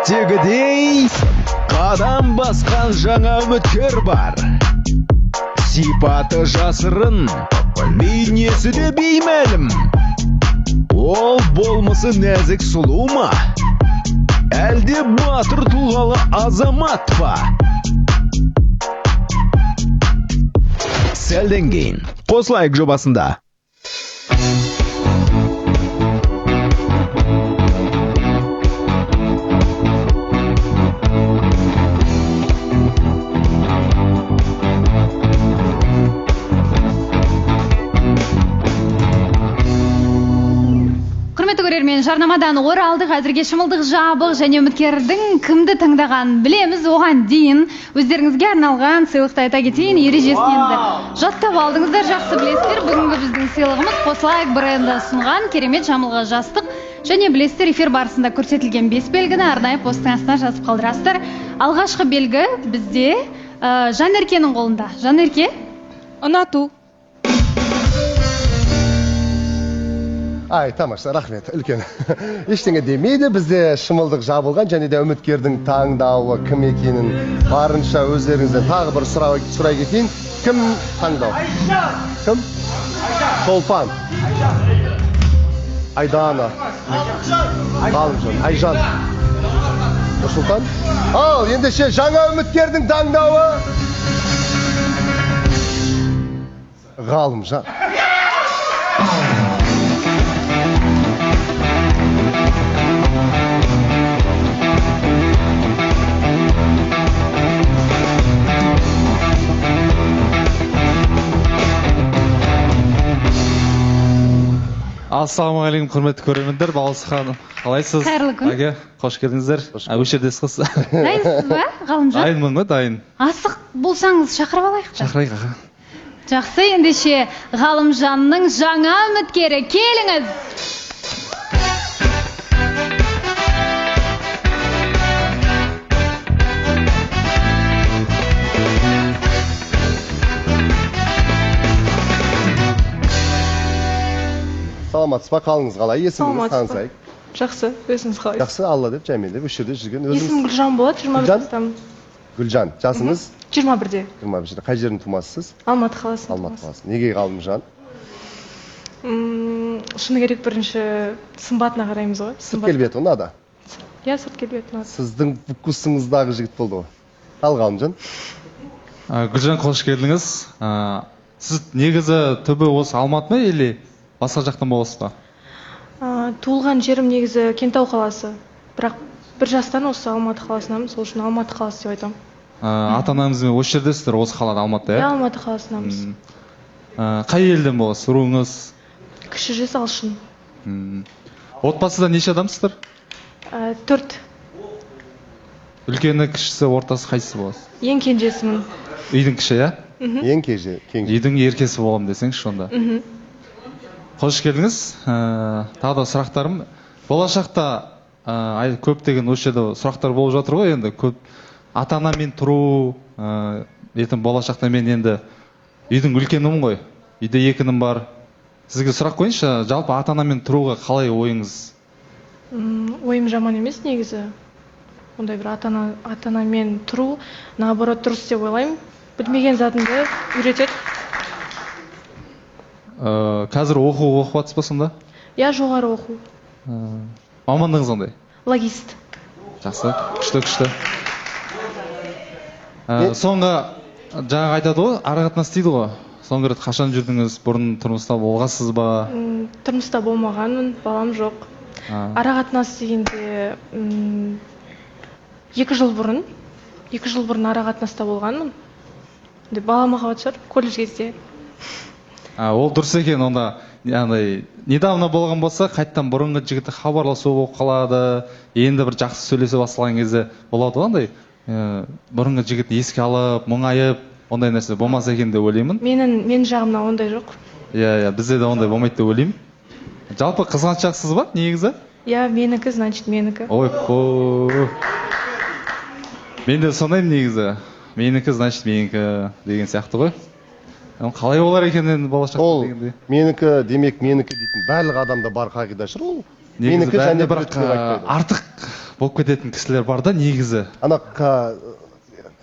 әдеттегідей қадам басқан жаңа үміткер бар. Сипаты жасырын, бейнесі де беймәлім. Ол болмысы нәзік сұлу ма? Әлде батыр тұлғалы азамат па? Сәлден кейін қосылайық жобасында. Көрермен, жарнамадан оралдық, әзірге шымылдық жабық және үміткердің кімді таңдаған білеміз. Оған дейін өздеріңізге арналған сыйлықты айта кетейін. Ережесін енді жаттап алдыңыздар, жақсы білесіздер. Бүгінгі біздің сыйлығымыз Қосылайық бренді ұсынған керемет жамылғы жастық және білесіздер, эфир барысында көрсетілген 5 белгіні арнайы посттың астына жазып қалдырасыздар. Алғашқы белгі бізде Жанеркенің қолында. Жанерке? Ұнату. Ай, тамаша, рахмет, үлкен. Ештеңе демейді, бізде шымылдық жабылған, және де үміткердің таңдауы кім екенін барынша өздеріңізден тағы бір сұрай кетейін. Кім таңдау? Кім? Шолпан. Айдана. Ғалымжан. Айжан. Нұрсұлтан. Ал, ендеше жаңа үміткердің таңдауы Ғалымжан. Ассалаумағалейкум, құрметті көрермендер, Баласы ханым, қалайсыз? Қайырлы күн. Әге, қош келдіңіздер. Өшердес қыз. Дайынсыз ба, Ғалымжан? Дайынмын ғой, дайын. Асық болсаңыз шақырып алайық. Шақырайық, аға. Жақсы, ендеше Ғалымжанның жаңа үміткері, келіңіз. Саламатсыз ба, қалыңыз қалай? Есіміңіз танысайық. Жақсы, өзіңіз қалайсыз? Жақсы, Алла деп, Жәмил деп, үш жерде жүрген өзіңіз. Есімім Гүлжан болады, 21 жастамын. Гүлжан, жасыңыз? 21-де. 21-де. Қай жердің тумасысыз? Алматы қаласы. Алматы қаласы. Неге Ғалымжан? Шыны керек, бірінші сымбатына қараймыз ғой. Сырт келбеті ұнады? Иә, сырт келбеті ұнады. Сіздің вкусыңыздағы жігіт болды ғой. Ал Ғалымжан? Гүлжан, қош келдіңіз. Сіз негізі түбі осы Алматы ма, или басқа жақтан боласыз ба? Туылған жерім негізі Кентау қаласы. Бірақ бір жастан осы Алматы қаласынамын, сол үшін Алматы қаласы деп айтамын. Ата-анаңызбен осы жердесіздер, осы қалада, Алматыда, Иә, иә? Алматы қаласынамыз. Қай елден боласыз, руыңыз? Кіші жүз Алшын. Отбасыда неше адамсыздар? 4. Үлкені, кішісі, ортасы қайсысы боласыз? Ең кенжесімін. Үйдің кіші, иә? Ең кенже. Үйдің еркесі боламын десеңізші онда. Қош келдіңіз. Тағы да сұрақтарым. Болашақта көптеген осы жерде сұрақтар болып жатыр ғой, енді көп ата-анамен тұру, ертең болашақта мен енді үйдің үлкенімін ғой. Үйде 2 інім бар. Сізге сұрақ қойыңызшы, жалпы ата-анамен тұруға қалай ойыңыз? Ойым жаман емес негізі. Ондай бір ата-анамен тұру, наоборот дұрыс деп ойлаймын. Білмеген затыңды үйретеді. Қазір оқу оқып жатсыз ба сонда? Я жоғары оқу. Мамандығыңыз қандай? Логист. Жақсы, күшті. Соңғы жаңа айтады ғой, арақатынас дейді ғой. Соңғы рет қашан жүрдіңіз, бұрын тұрмыста болғансыз ба? Тұрмыста болмағанмын, балам жоқ. Арақатынас дегенде 2 жыл бұрын арақатынаста болғанмын. Балам махаббат шығар, колледж кезде. Ол дұрыс екен, онда недавно болған болса, қайттан бұрынғы жігітті хабарласу болып қалады, енді бір жақсы сөйлесе бастаған кезде болады ондай. Бұрынғы жігіт еске алып, мұңайып, ондай нәрсе болмаса екен деп ойлаймын. Мен жағымнан ондай жоқ. Иә, бізде де ондай болмайды деп ойлаймын. Жалпы қызғаншақсыз ба, негізі? Иә, менікі, значит, менікі. Ой, мен де сондаймын негізі. Менікі, значит, менікі деген сияқты ғой. Қалай болар екен енді болашақта дегенде? Менікі, демек менікі дейтін барлық адамда бар қағида шығар ол. Негізі бәрінде бірақ артық болып кететін кісілер бар да негізі. Ана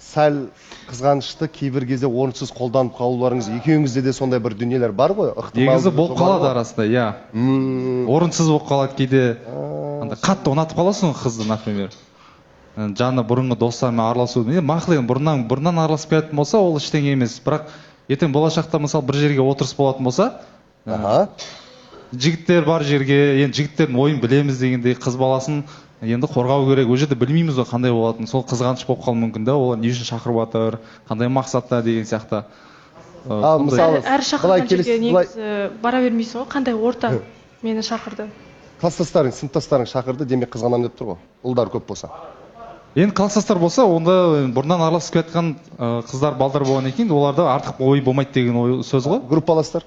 сәл қызғанышты кейбір кезде орынсыз қолданып қалуларыңыз екеуіңізде де сондай бір дүниелер бар ғой? Негізі болып қалады арасында, иә. Орынсыз болып қалады кейде. Қатты ұнатып қаласың қызды, например. Жаны бұрынғы достарымен араласуды. Мақұл енді бұрыннан араласып келетін болса, ол ештеңе емес. Бірақ ертең болашақта мысалы бір жерге отырыс болатын болса, жігіттер бар жерге, енді жігіттердің ойын білеміз дегендей қыз баласын енді қорғау керек. Ол жерде білмейміз ғой қандай болатынын. Сол қызғаныш болып қалуы мүмкін да, ол не үшін шақырып жатыр, қандай мақсатта деген сияқты. Мысалы, әр шақырған жерге негізі бара бермейсің ғой, қандай орта мені шақырды. Класстастарың, сыныптастарың шақырды, демек қызғанамын деп тұр ғой. Ұлдар көп болса. Енді класстастар болса, онда бұрыннан араласып кеткен қыздар, балдар болғаннан кейін, оларда артық ой болмайды деген сөз ғой. Группаластар?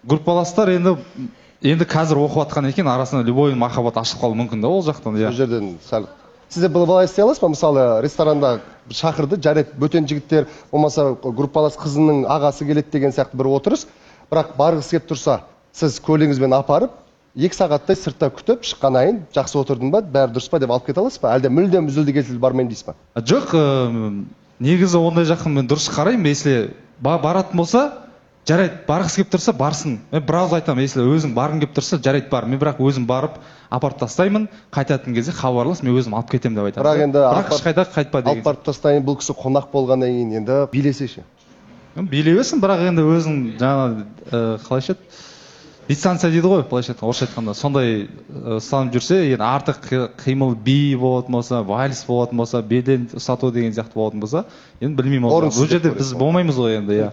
Группаластар енді қазір оқып жатқан екен, арасында любой махаббат ашылып қалуы мүмкін да ол жақтан. Сол жерден сәл. Сізде былай істей аласыз ба? Мысалы, ресторанда шақырды, жарайды, бөтен жігіттер, болмаса группалас қызының ағасы келеді деген сияқты бір отырыс. Бірақ барғысы келіп тұрса, сіз көлігіңізбен апарып, 2 сағаттай сыртта күтіп, шыққанайын, жақсы отырдың ба, бәрі дұрыс па деп алып кете аласыз ба? Әлде мүлдем үзілді кетілді бармен дейсіз ба? Жоқ, негізі ондай жақын мен дұрыс қараймын. Если баратын болса, жарайды, барғысы келіп тұрса, барсын. Мен біраз айтамын, если өзің барғың келіп тұрса, жарайды бар. Мен бірақ өзім барып, апарып тастаймын, қайтатын кезде хабарлас, мен өзім алып кетемін деп айтамын. Бірақ ешқайда қайтпа деген. Алып барып тастайын, бұл кісі қонақ болғаннан кейін енді билесеші. Билебесін, бірақ енді өзің жаңа қалайша дистанция дейді ғой, былайша айтқанда, орысша айтқанда, сондай ұстанып жүрсе, енді артық қимыл би болатын болса, вальс болатын болса, белден ұстату деген сияқты болатын болса, енді білмеймін. Ол жерде біз болмаймыз ғой енді, иә.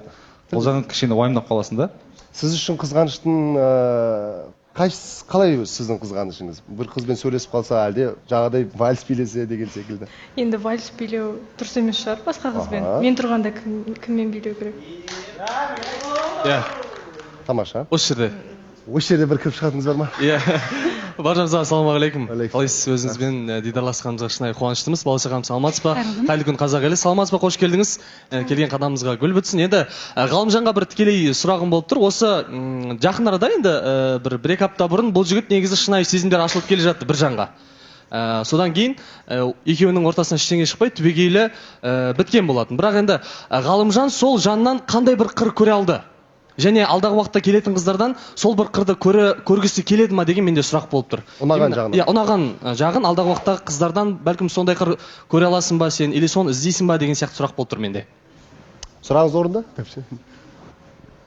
Ол жағын кішкене уайымдап қаласың да. Сіз үшін қызғаныштың қалай сіздің қызғанышыңыз? Бір қызбен сөйлесіп қалса, әлде жағадай вальс билесе деген секілді. Енді вальс билеу дұрыс емес шығар басқа қызбен. Мен тұрғанда кіммен билеу керек? Иә. Тамаша. Осы жерде бір кіріп шығатыныңыз бар ма? Иә. Баршамызға ассалаумағалейкум. Қалайсыз, өзіңізбен дидарласқанымызға шынайы қуаныштымыз. Бала-шағам саламатсыз ба? Қайырлы күн қазақ елі, саламатсыз ба? Қош келдіңіз. Келген қадамымызға гүл бітсін. Енді Ғалымжанға бір тікелей сұрағым болып тұр. Осы жақын арада енді бір 2 апта бұрын бұл жігіт негізі шынайы сезімдер ашылып келе жатты бір жанға. Содан кейін екеуінің ортасынан ештеңе шықпай түбегейлі біткен болатын. Бірақ енді Ғалымжан сол жаннан қандай бір қыр көре алды? Және алдағы уақытта келетін қыздардан сол бір қырды көргісі келеді ма деген менде сұрақ болып тұр. Ұнаған жағын. Иә, ұнаған жағын алдағы уақытта қыздардан бәлкім сондай қыр көре аласың ба сен, или соны іздейсің ба деген сияқты сұрақ болып тұр менде. Сұрағыңыз орында?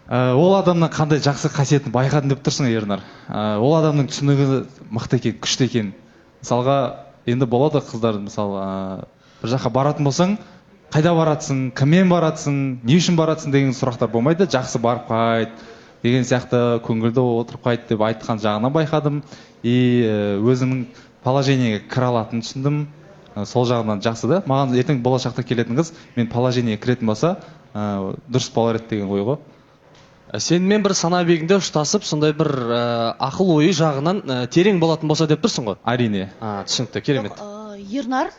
Ол адамның қандай жақсы қасиетін байқадым деп тұрсың, Ернар. Ол адамның түсінігі мықты екен, күшті екен. Мысалға, енді болады қыздар, мысалы, бір жаққа баратын болсаң, қайда баратсың, кіммен баратсың, не үшін баратсың деген сұрақтар болмайды. Жақсы барып қайт деген сияқты, көңілді отырып қайт деп айтқан жағынан байқадым. Өзімнің положениеге кіре алатынын түсіндім. Сол жағынан жақсы да. Маған ертең болашақта келетін қыз, мен положениеге кіретін болса, дұрыс болар еді деген ой ғой. Сенімен бір сана бегінде ұштасып, сондай бір ақыл ойы жағынан терең болатын болса деп тұрсың ғой? Әрине. Түсінікті, керемет. Ернар,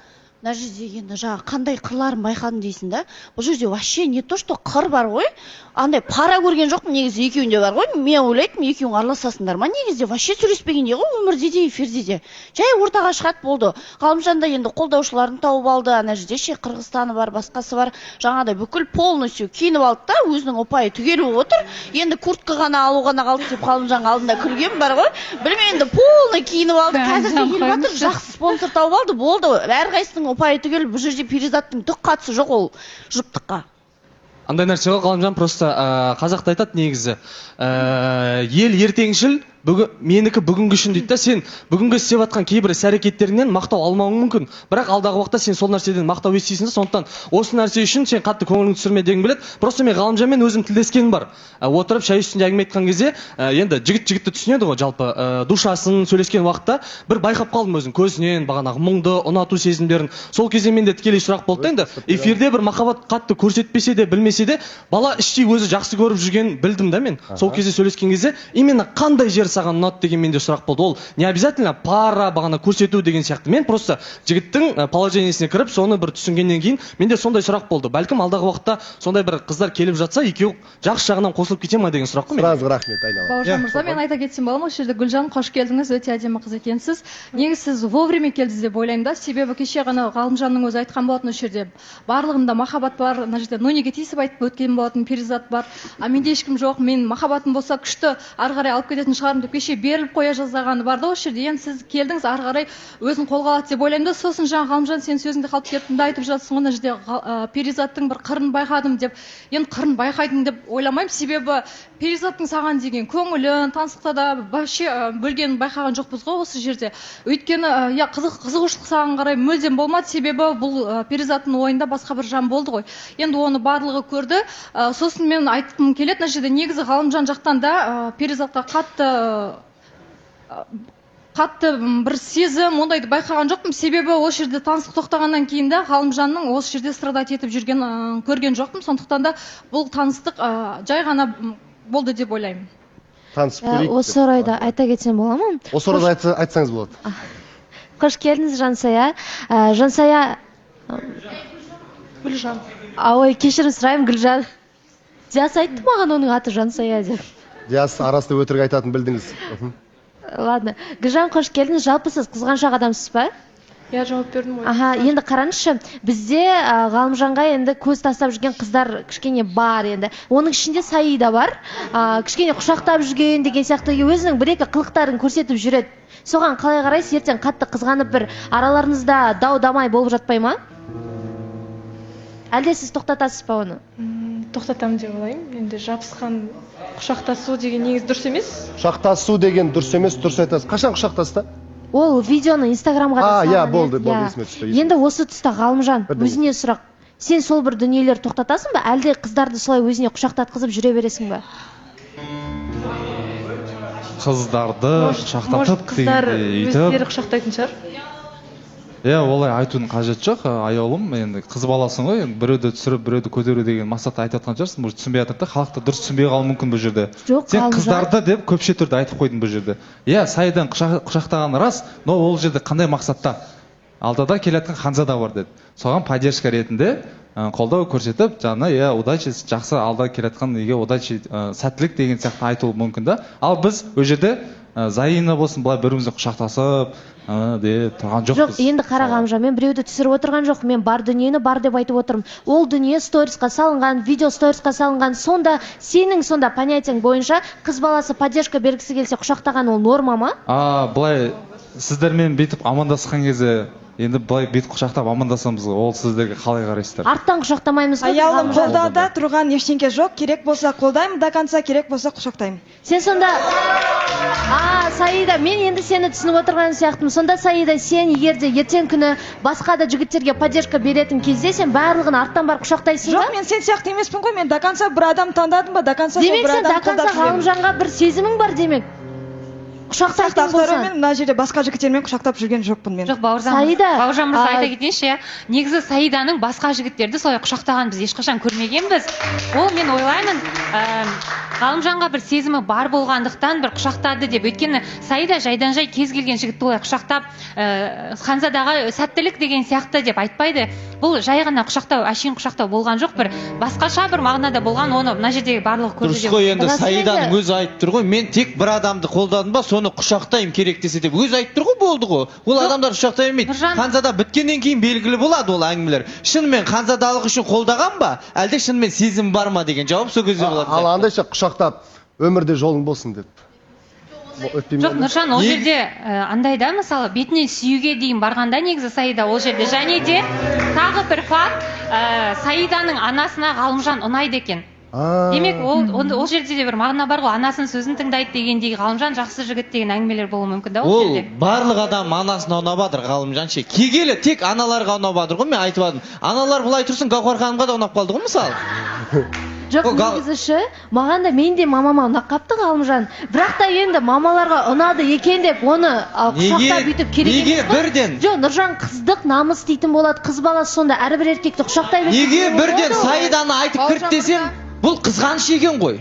мына жерде енді жаңа қандай қырларын байқадым дейсің да. Бұл жерде вообще не то что қыр бар ғой, андай пара көрген жоқпын, негізі екеуінде бар ғой. Мен ойлайтын, екеуің араласасыңдар ма? Негізі вообще сөйлеспегенде ғой, өмірде де эфирде де. Жай ортаға шығады болды. Ғалымжан да енді қолдаушыларын тауып алды. Ана жерде Қырғызстаны бар, басқасы бар. Жаңадай бүкіл полностью киініп алды да, өзінің ұпайы түгел болып отыр. Енді куртка ғана алу ғана қалды деп Ғалымжанның алдында күлген бар ғой. Білмеймін, енді полный киініп алды. Қазір келіп жатыр, жақсы спонсор тауып алды, болды. Әрқайсының ұпайы түгел, бұл жерде перизаттың түк қатысы жоқ ол жұптыққа. Андай нәрсе ғой, Ғалымжан, просто қазақта айтады негізі. Ел ертеңшіл, менікі бүгінгі үшін дейді да, сен бүгінгі істеп жатқан кейбір іс-әрекеттеріңнен мақтау алмауың мүмкін. Бірақ алдағы уақытта сен сол нәрседен мақтау естисің, сондықтан осы нәрсе үшін сен қатты көңіліңді түсірме дегім келеді. Просто мен Ғалымжанмен өзім тілдескенім бар. Отырып шай үстінде әңгіме айтқан кезде, енді жігітті түсінеді ғой, жалпы душасын сөйлескен уақытта бір байқап қалдым өзім көзінен, бағанағы мұңды, ұнату сезімдерін. Сол кезде менде тікелей сұрақ болды да, енді эфирде бір махаббат қатты көрсетпесе де, білмесе де, бала іштей өзі жақсы көріп жүргенін білдім да мен. Сол кезде сөйлескен кезде именно қандай жер саған ұнады деген менде сұрақ болды. Ол не обязательно пара бағана көрсету деген сияқты. Мен просто жігіттің положениесіне кіріп, соны бір түсінгеннен кейін менде сондай сұрақ болды. Бәлкім алдағы уақытта сондай бір қыздар келіп жатса, екеуі жақсы жағынан қосылып кете ма деген сұрақ қой. Сразу рахмет, айналайын. Бауыржан мырза, мен айта кетсем бола ма? Осы жерде Гүлжан, қош келдіңіз, өте әдемі қыз екенсіз. Негізі сіз вовремя келдіңіз деп ойлаймын да. Себебі кеше ғана Ғалымжанның өзі айтқан болатын, осы жерде барлығында махаббат бар, мына жерде неге тиісіп айтып өткен болатын, перизат бар. А менде ешкім жоқ, мен махаббатым болса күшті ары қарай алып кететін шығармын деп кеше беріліп қоя жаздағаны бар да осы жерде. Енді сіз келдіңіз, ары қарай өзін қолға алады деп ойлаймын да. Сосын жаңа Ғалымжан сен сөзіңді қалып кеттің да, айтып жатсың ғой, мына жерде перизаттың бір қырын байқадым деп. Енді қырын байқайдың деп ойламаймын, себебі перизаттың саған деген көңілін таныстықта да вообще бөлгенін байқаған жоқпыз ғой осы жерде. Өйткені я қызығушылық саған қарай мүлдем болмады, себебі бұл перизаттың ойында басқа бір жан болды ғой. Енді оны барлығы көрді. Сосын мен айтқым келеді, мына жерде негізі Ғалымжан жақтан да перизатқа қатты бір сезім ондайды байқаған жоқпын, себебі осы жерде таныстық тоқтағаннан кейін де Ғалымжанның осы жерде страдать етіп жүрген көрген жоқпын. Сондықтан да бұл таныстық жай ғана болды деп ойлаймын. Танысып көрейік. Осы орайда айта кетсем бола ма? Осы орайда айтсаңыз болады. Қош келдіңіз, Жансая. Жансая... Гүлжан. Ой, кешірім сұраймын, Гүлжан. Диас айтты маған оның аты Жансая деп. Диас арасында өтірік айтатын білдіңіз. Ладно. Гүлжан, қош келдіңіз. Жалпы сіз қызғаншақ адамсыз ба? Я жауап бердім ғой. Аха, енді қараңызшы, бізде Ғалымжанға енді көз тастап жүрген қыздар кішкене бар енді. Оның ішінде Саида бар. Кішкене құшақтап жүрген деген сияқты өзінің бір-екі қылықтарын көрсетіп жүреді. Соған қалай қарайсыз? Ертең қатты қызғанып бір араларыңызда дау-дамай болып жатпай ма? Әлде сіз тоқтатасыз ба оны? Тоқтатамын деп ойлаймын. Енді жабысқан құшақтасу деген негіз дұрыс емес. Құшақтасу деген дұрыс емес, дұрыс айтасыз. Қашан құшақтасты? Ол видеоны Инстаграмға да салған. Болды, есіме түсті. Енді осы тұста Ғалымжан, өзіне сұрақ. Сен сол бір дүниелер тоқтатасың ба? Әлде қыздарды солай өзіне құшақтатқызып жүре бересің ба? Қыздарды құшақтатып қыздар өздері құшақтайтын шығар. Олай айтудың қажеті жоқ, аяулым. Енді қыз баласың ғой, біреуді түсіріп, біреуді көтеру деген мақсатта айтып жатқан шығарсың. Может, түсінбей жатыр да, халықты дұрыс түсінбей қалуы мүмкін бұл жерде. Сен қыздарды деп көпше түрде айтып қойдың бұл жерде. Саидан құшақтағаны рас, но ол жерде қандай мақсатта? Алдада келетін Ханзада бар деді. Соған поддержка ретінде қолдау көрсетіп, жаңа удачи, жақсы алда келетқан удачи, сәттілік деген сияқты айтуы мүмкін да. Ал біз ол жерде Заина болсын, былай бірімізді құшақтасып деп тұрған жоқпыз. Жоқ, енді қара Ғалымжан, мен біреуді түсіріп отырған жоқ, мен бар дүниені бар деп айтып отырмын. Ол дүние сторисқа салынған, видео сторисқа салынған. Сонда сенің сонда понятияң бойынша қыз баласы поддержка бергісі келсе құшақтаған ол норма ма? Былай сіздермен бүйтіп амандасқан кезде енді былай бет құшақтап амандасамыз ғой, ол сіздерге қалай қарайсыздар? Арттан құшақтамаймыз ғой. Аялым қолдауда тұрған ештеңке жоқ, керек болса қолдаймын, до конца керек болса құшақтаймын. Сен сонда Саида, мен енді сені түсініп отырған сияқтымын. Сонда Саида, сен егерде ертең күні басқа да жігіттерге поддержка беретін кезде сен барлығын арттан барып құшақтайсың ба? Жоқ, мен сен сияқты емеспін ғой, мен до конца бір адам таңдадым ба, до конца бір адам қолдап жүремін. Демек сен до конца Ғалымжанға бір сезімің бар демек. Құшақтайтын болсаң. Мен мына жерде басқа жігіттермен құшақтап жүрген жоқпын мен. Жоқ, Бауыржан мырза айта кетейінші, негізі Саиданың басқа жігіттерді солай құшақтаған біз ешқашан көрмегенбіз. Ол мен ойлаймын, Ғалымжанға бір сезімі бар болғандықтан бір құшақтады деп. Өйткені Саида жайдан жай кез келген жігітті олай құшақтап, Ханзадаға сәттілік деген сияқты деп айтпайды. Бұл жай ғана құшақтау, әшейін құшақтау болған жоқ, бір басқаша бір мағынада болған, оны мына жердегі барлығы көрді деп. Дұрыс қой, енді Саиданың өзі айтып тұр ғой, мен тек бір адамды қолдадым ба, соны құшақтаймын керек десе деп өзі айтып тұр ғой, болды ғой. Ол адамдар құшақтай бермейді. Ханзада біткеннен кейін белгілі болады ол әңгімелер. Шынымен Ханзадалық үшін қолдаған ба, әлде шынымен сезім бар ма деген жауап сол кезде болады. Ал андайша құшақтап өмірде жолың болсын деп. Жоқ, Нұржан, ол жерде андайда, мысалы, бетіне сүюге дейін барғанда негізі Саида ол жерде. Және де тағы бір факт, Саиданың анасына Ғалымжан ұнайды екен. Демек, ол жерде де бір мағына бар ғой, анасының сөзін тыңдайды дегендей, Ғалымжан жақсы жігіт деген әңгімелер болуы мүмкін да ол жерде. Ол барлық адам анасына ұнап жатыр, Ғалымжан ше. Кегелі тек аналарға ұнап жатыр ғой, мен айтып жатырмын. Аналар бұлай тұрсын, Гаухар ханымға да ұнап қалды ғой, мысалы. Жоқ, негізіші, маған да мен де мамама ұнап қапты Ғалымжан. Бірақ та енді мамаларға ұнады екен деп оны құшақтап бүйтіп керек емес. Неге бірден? Жоқ, Нұржан қыздық намыс дейтін болады. Қыз баласы сонда әрбір еркекті құшақтай берсе. Неге бірден Саиданы айтып кіріп десем, бұл қызғаныш екен ғой.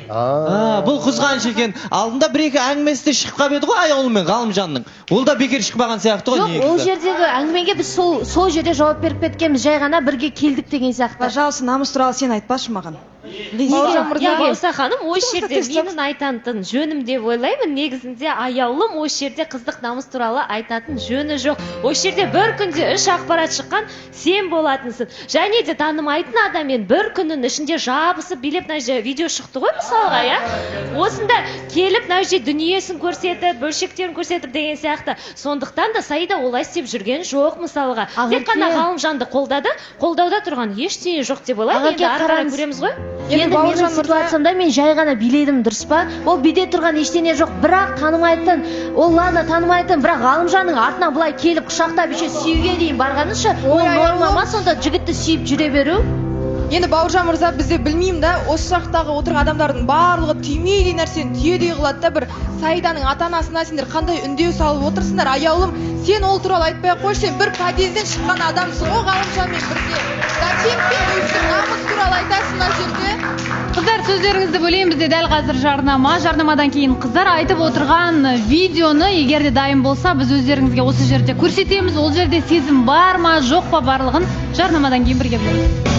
Бұл қызғаныш екен. Алдында бір-екі әңгімесі де шығып қалып еді ғой Аяулым мен Ғалымжанның. Ол да бекер шықпаған сияқты ғой негізі. Жоқ, ол жердегі әңгімеге біз сол жерде жауап беріп кеткенбіз, жай ғана бірге келдік деген сияқты. Пожалуйста, намыс туралы сен айтпашы маған. Балса ханым, осы жерде менің айтатын жөнім деп ойлаймын. Негізінде Аяулым осы жерде қыздық намыс туралы айтатын жөні жоқ. Осы жерде бір күнде үш ақпарат шыққан, сен болатынсың. Және де танымайтын адаммен бір күннің ішінде жабысып билеп мына жерде видео шықты ғой мысалға, иә? Осында келіп мына жерде дүниесін көрсетіп, бөлшектерін көрсетіп деген сияқты. Сондықтан да Саида олай істеп жүрген жоқ мысалға. Тек қана Ғалымжанды қолдауда тұрған ештеңе жоқ деп ойлаймын. Енді ары қарай көреміз ғой. Енді менің ситуациямда мен жай ғана биледім, дұрыс па? Ол биде тұрған ештеңе жоқ, бірақ танымайтын, ол ладно танымайтын, бірақ Ғалымжанның артынан былай келіп құшақтап еще сүюге дейін барғанынша, ол норма ма сонда жігітті сүйіп жүре беру? Енді Бауыржан мырза, бізде білмеймін да, осы жақтағы отырған адамдардың барлығы түймедей нәрсені түйедей қылады да, бір Саиданың ата-анасына сендер қандай үндеу салып отырсыңдар. Аяулым, сен ол туралы айтпай ақ қойшы, сен бір подъезден шыққан адамсың ғой Ғалымжанмен бірге. Зачем сен өзің намыс туралы айтасың мына жерде? Қыздар, сөздеріңізді бөлейін, бізде дәл қазір жарнамадан кейін қыздар айтып отырған видеоны егер де дайын болса, біз өздеріңізге осы жерде көрсетеміз. Ол жерде сезім бар ма, жоқ па барлығын жарнамадан кейін бірге білеміз.